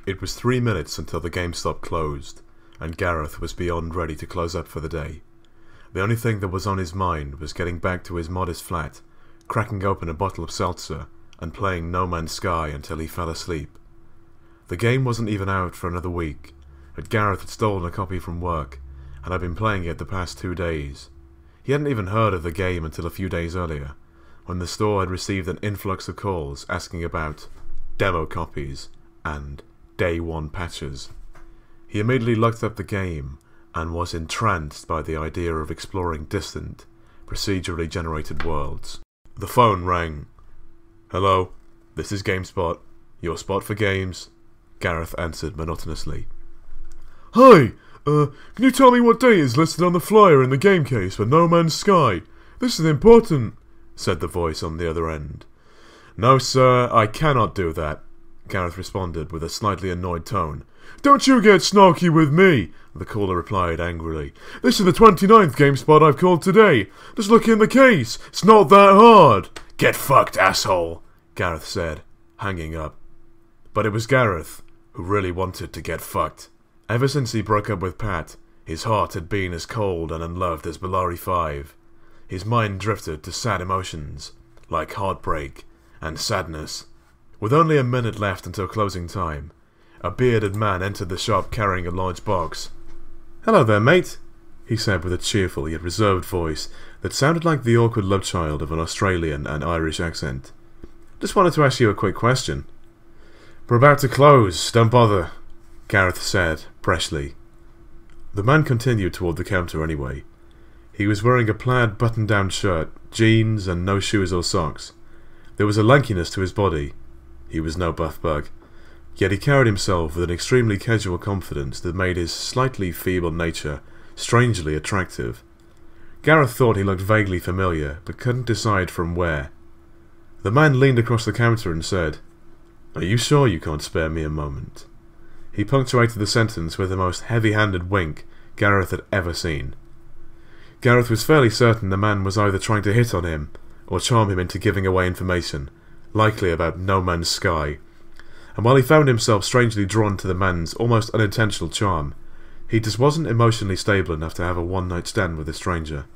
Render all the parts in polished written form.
It was 3 minutes until the GameStop closed, and Gareth was beyond ready to close up for the day. The only thing that was on his mind was getting back to his modest flat, cracking open a bottle of seltzer, and playing No Man's Sky until he fell asleep. The game wasn't even out for another week, but Gareth had stolen a copy from work, and had been playing it the past 2 days. He hadn't even heard of the game until a few days earlier, when the store had received an influx of calls asking about demo copies and Day 1 patches. He immediately looked up the game and was entranced by the idea of exploring distant, procedurally generated worlds. The phone rang. "Hello, this is GameSpot, your spot for games," Gareth answered monotonously. "Hi, can you tell me what date is listed on the flyer in the game case for No Man's Sky? This is important," said the voice on the other end. "No sir, I cannot do that," Gareth responded with a slightly annoyed tone. "Don't you get snarky with me," the caller replied angrily. "This is the 29th GameSpot I've called today. Just look in the case. It's not that hard." "Get fucked, asshole," Gareth said, hanging up. But it was Gareth who really wanted to get fucked. Ever since he broke up with Pat, his heart had been as cold and unloved as Bellari 5. His mind drifted to sad emotions, like heartbreak and sadness. With only a minute left until closing time, a bearded man entered the shop carrying a large box. "Hello there, mate," he said with a cheerful yet reserved voice that sounded like the awkward love child of an Australian and Irish accent. "Just wanted to ask you a quick question." "We're about to close, don't bother," Gareth said, brashly. The man continued toward the counter anyway. He was wearing a plaid button-down shirt, jeans, and no shoes or socks. There was a lankiness to his body. He was no buff bug, yet he carried himself with an extremely casual confidence that made his slightly feeble nature strangely attractive. Gareth thought he looked vaguely familiar, but couldn't decide from where. The man leaned across the counter and said, "Are you sure you can't spare me a moment?" He punctuated the sentence with the most heavy-handed wink Gareth had ever seen. Gareth was fairly certain the man was either trying to hit on him, or charm him into giving away information, likely about No Man's Sky, and while he found himself strangely drawn to the man's almost unintentional charm, he just wasn't emotionally stable enough to have a one-night stand with a stranger,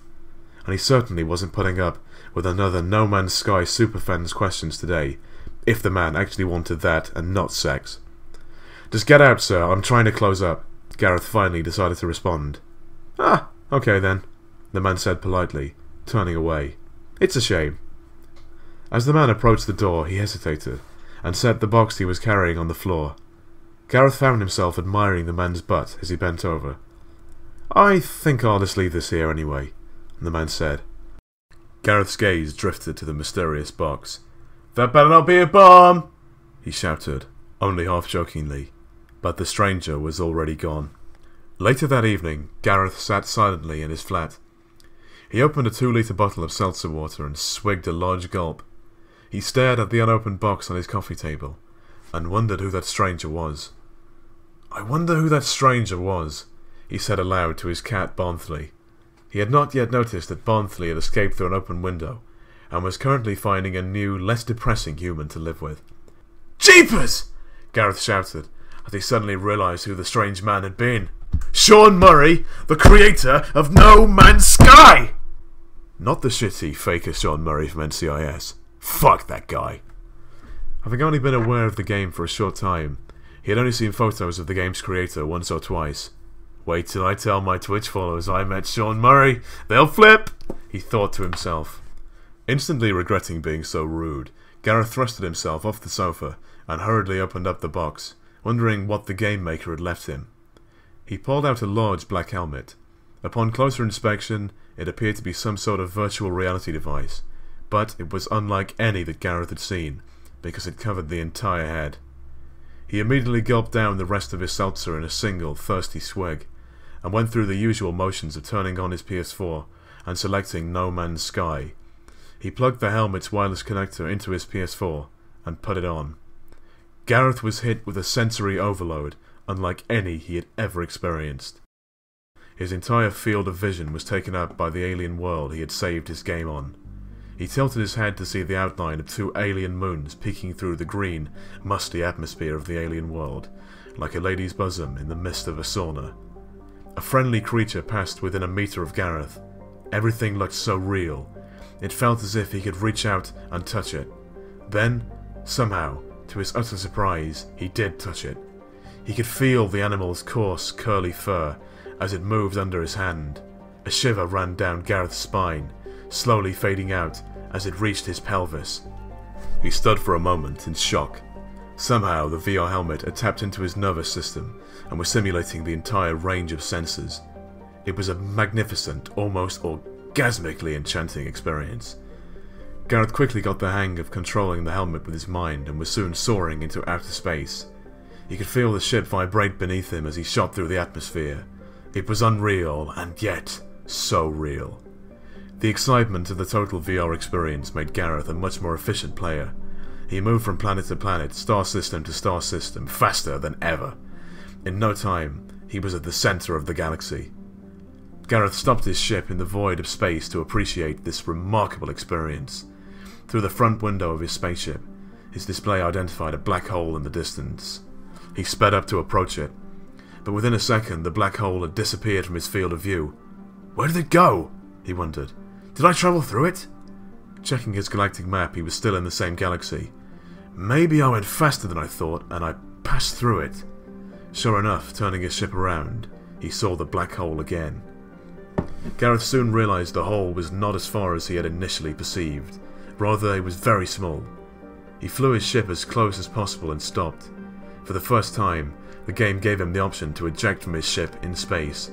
and he certainly wasn't putting up with another No Man's Sky superfan's questions today, if the man actually wanted that and not sex. "Just get out, sir, I'm trying to close up," Gareth finally decided to respond. "Ah, okay then," the man said politely, turning away. "It's a shame." As the man approached the door, he hesitated, and set the box he was carrying on the floor. Gareth found himself admiring the man's butt as he bent over. "I think I'll just leave this here anyway," the man said. Gareth's gaze drifted to the mysterious box. "That better not be a bomb!" he shouted, only half-jokingly, but the stranger was already gone. Later that evening, Gareth sat silently in his flat. He opened a 2-litre bottle of seltzer water and swigged a large gulp. He stared at the unopened box on his coffee table, and wondered who that stranger was. "I wonder who that stranger was," he said aloud to his cat Barnsley. He had not yet noticed that Barnsley had escaped through an open window, and was currently finding a new, less depressing human to live with. "Jeepers!" Gareth shouted, as he suddenly realised who the strange man had been. "Sean Murray, the creator of No Man's Sky!" Not the shitty, faker Sean Murray from NCIS. Fuck that guy. Having only been aware of the game for a short time, he had only seen photos of the game's creator once or twice. "Wait till I tell my Twitch followers I met Sean Murray. They'll flip," he thought to himself. Instantly regretting being so rude, Gareth thrusted himself off the sofa and hurriedly opened up the box, wondering what the game maker had left him. He pulled out a large black helmet. Upon closer inspection, it appeared to be some sort of virtual reality device, but it was unlike any that Gareth had seen, because it covered the entire head. He immediately gulped down the rest of his seltzer in a single, thirsty swig, and went through the usual motions of turning on his PS4 and selecting No Man's Sky. He plugged the helmet's wireless connector into his PS4 and put it on. Gareth was hit with a sensory overload unlike any he had ever experienced. His entire field of vision was taken up by the alien world he had saved his game on. He tilted his head to see the outline of 2 alien moons peeking through the green, musty atmosphere of the alien world, like a lady's bosom in the mist of a sauna. A friendly creature passed within a meter of Gareth. Everything looked so real. It felt as if he could reach out and touch it. Then, somehow, to his utter surprise, he did touch it. He could feel the animal's coarse, curly fur as it moved under his hand. A shiver ran down Gareth's spine, slowly fading out as it reached his pelvis. He stood for a moment in shock. Somehow the VR helmet had tapped into his nervous system and was simulating the entire range of senses. It was a magnificent, almost orgasmically enchanting experience. Gareth quickly got the hang of controlling the helmet with his mind and was soon soaring into outer space. He could feel the ship vibrate beneath him as he shot through the atmosphere. It was unreal, and yet so real. The excitement of the total VR experience made Gareth a much more efficient player. He moved from planet to planet, star system to star system, faster than ever. In no time, he was at the center of the galaxy. Gareth stopped his ship in the void of space to appreciate this remarkable experience. Through the front window of his spaceship, his display identified a black hole in the distance. He sped up to approach it, but within a second the black hole had disappeared from his field of view. Where did it go? He wondered. Did I travel through it? Checking his galactic map, he was still in the same galaxy. Maybe I went faster than I thought, and I passed through it. Sure enough, turning his ship around, he saw the black hole again. Gareth soon realized the hole was not as far as he had initially perceived. Rather, it was very small. He flew his ship as close as possible and stopped. For the first time, the game gave him the option to eject from his ship in space.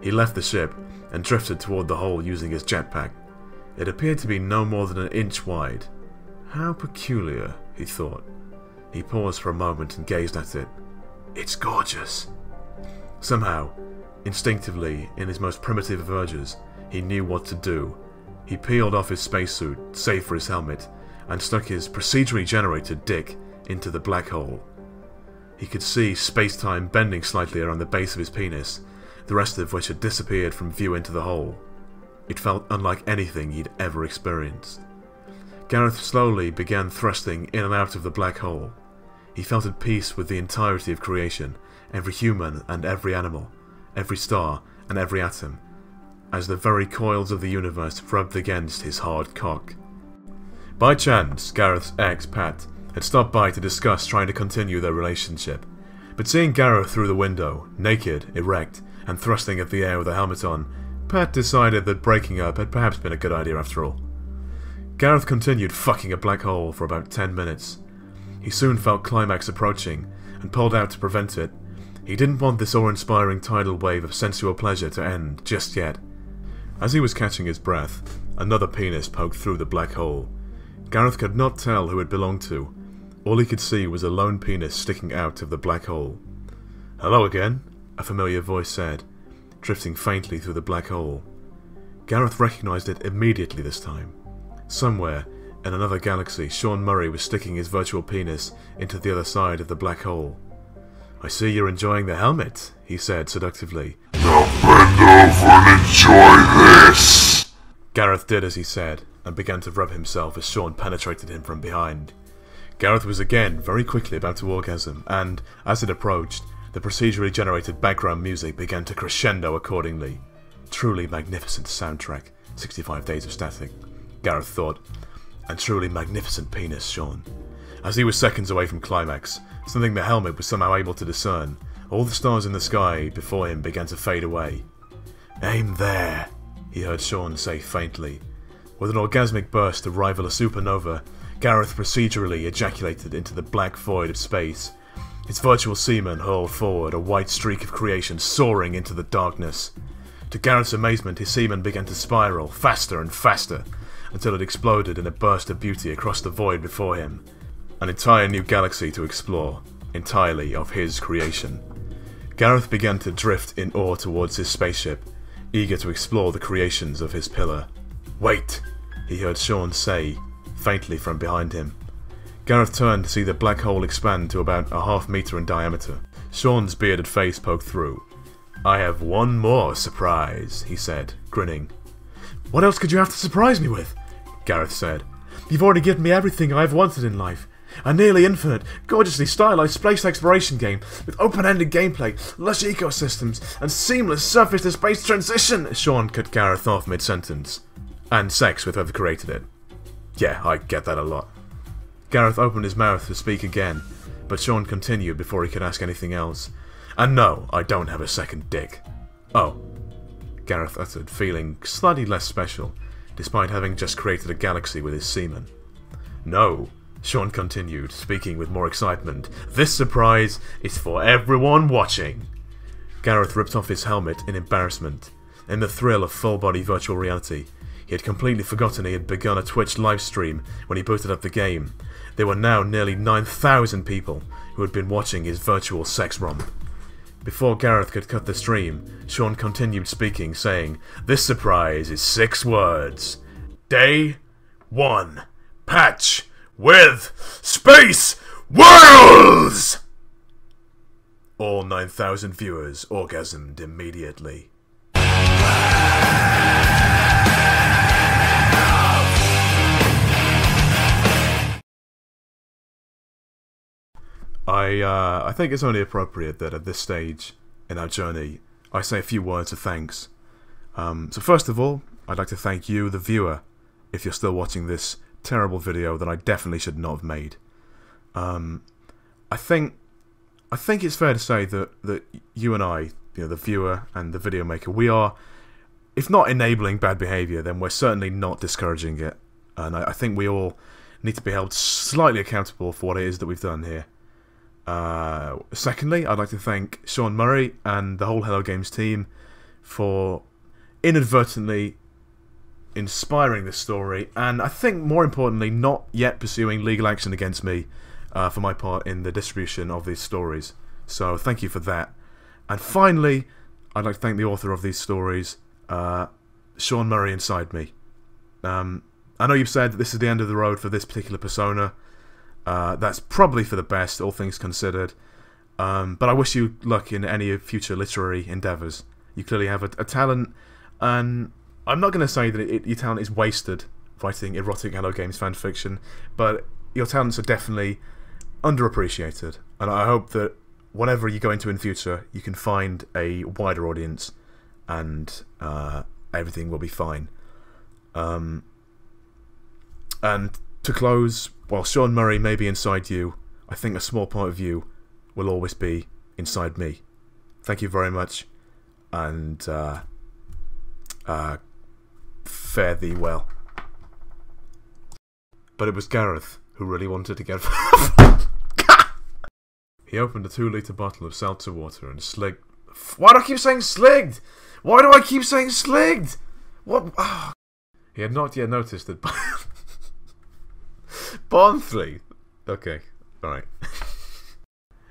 He left the ship and drifted toward the hole using his jetpack. It appeared to be no more than an inch wide. How peculiar, he thought. He paused for a moment and gazed at it. It's gorgeous. Somehow, instinctively, in his most primitive of urges, he knew what to do. He peeled off his spacesuit, save for his helmet, and stuck his procedurally generated dick into the black hole. He could see space-time bending slightly around the base of his penis, the rest of which had disappeared from view into the hole. It felt unlike anything he'd ever experienced. Gareth slowly began thrusting in and out of the black hole. He felt at peace with the entirety of creation, every human and every animal, every star and every atom, as the very coils of the universe rubbed against his hard cock. By chance, Gareth's ex, Pat, had stopped by to discuss trying to continue their relationship, but seeing Gareth through the window, naked, erect, and thrusting at the air with a helmet on, Pat decided that breaking up had perhaps been a good idea after all. Gareth continued fucking a black hole for about 10 minutes. He soon felt climax approaching, and pulled out to prevent it. He didn't want this awe-inspiring tidal wave of sensual pleasure to end just yet. As he was catching his breath, another penis poked through the black hole. Gareth could not tell who it belonged to. All he could see was a lone penis sticking out of the black hole. "Hello again," a familiar voice said, drifting faintly through the black hole. Gareth recognized it immediately this time. Somewhere, in another galaxy, Sean Murray was sticking his virtual penis into the other side of the black hole. "I see you're enjoying the helmet," he said seductively. "Now bend over and enjoy this!" Gareth did as he said, and began to rub himself as Sean penetrated him from behind. Gareth was again very quickly about to orgasm, and, as it approached, the procedurally generated background music began to crescendo accordingly. Truly magnificent soundtrack, 65 Days of Static, Gareth thought, and truly magnificent penis, Sean. As he was seconds away from climax, something the helmet was somehow able to discern, all the stars in the sky before him began to fade away. "Aim there," he heard Sean say faintly. With an orgasmic burst to rival a supernova, Gareth procedurally ejaculated into the black void of space. His virtual semen hurled forward, a white streak of creation soaring into the darkness. To Gareth's amazement, his semen began to spiral, faster and faster, until it exploded in a burst of beauty across the void before him. An entire new galaxy to explore, entirely of his creation. Gareth began to drift in awe towards his spaceship, eager to explore the creations of his pillar. "Wait!" he heard Sean say, faintly from behind him. Gareth turned to see the black hole expand to about a half-meter in diameter. Sean's bearded face poked through. "I have one more surprise," he said, grinning. "What else could you have to surprise me with?" Gareth said. "You've already given me everything I've wanted in life. A nearly infinite, gorgeously stylized space exploration game with open-ended gameplay, lush ecosystems, and seamless surface-to-space transition." Sean cut Gareth off mid-sentence. "And sex with whoever created it." "Yeah, I get that a lot." Gareth opened his mouth to speak again, but Sean continued before he could ask anything else. "And no, I don't have a second dick." "Oh," Gareth uttered, feeling slightly less special, despite having just created a galaxy with his semen. "No," Sean continued, speaking with more excitement. "This surprise is for everyone watching." Gareth ripped off his helmet in embarrassment. In the thrill of full-body virtual reality, he had completely forgotten he had begun a Twitch livestream when he booted up the game. There were now nearly 9,000 people who had been watching his virtual sex romp. Before Gareth could cut the stream, Sean continued speaking, saying, "This surprise is 6 words. Day 1. Patch with Space Worlds!" All 9,000 viewers orgasmed immediately. I think it's only appropriate that at this stage in our journey, I say a few words of thanks. So first of all, I'd like to thank you, the viewer, if you're still watching this terrible video that I definitely should not have made. I think it's fair to say that you and I, the viewer and the video maker, we are, if not enabling bad behaviour, then we're certainly not discouraging it. And I think we all need to be held slightly accountable for what it is that we've done here. Secondly, I'd like to thank Sean Murray and the whole Hello Games team for inadvertently inspiring this story, and I think more importantly not yet pursuing legal action against me for my part in the distribution of these stories. So thank you for that. And finally, I'd like to thank the author of these stories, SeanMurrayInsideMe. I know you've said that this is the end of the road for this particular persona. That's probably for the best, all things considered. But I wish you luck in any future literary endeavours. You clearly have a talent, and I'm not going to say that your talent is wasted writing erotic Hello Games fanfiction, but your talents are definitely underappreciated. And I hope that whatever you go into in future, you can find a wider audience, and everything will be fine. And to close, while Sean Murray may be inside you, I think a small part of you will always be inside me. Thank you very much, and fare thee well. But it was Gareth who really wanted to get... He opened a 2-litre bottle of seltzer water and sligged... Why do I keep saying sligged? Why do I keep saying sligged? What? Oh. He had not yet noticed that... Barnsley. Okay, alright.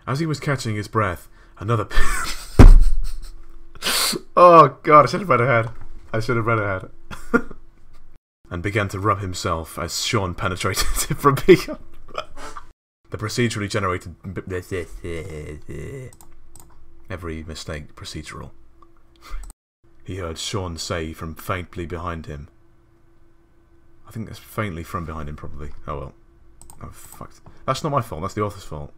As he was catching his breath, another... Oh god, I should have read ahead. And began to rub himself as Sean penetrated him from beyond. The procedurally generated... Every mistake procedural. He heard Sean say from faintly behind him. I think that's faintly from behind him, probably. Oh well. Oh, fuck. That's not my fault, that's the author's fault.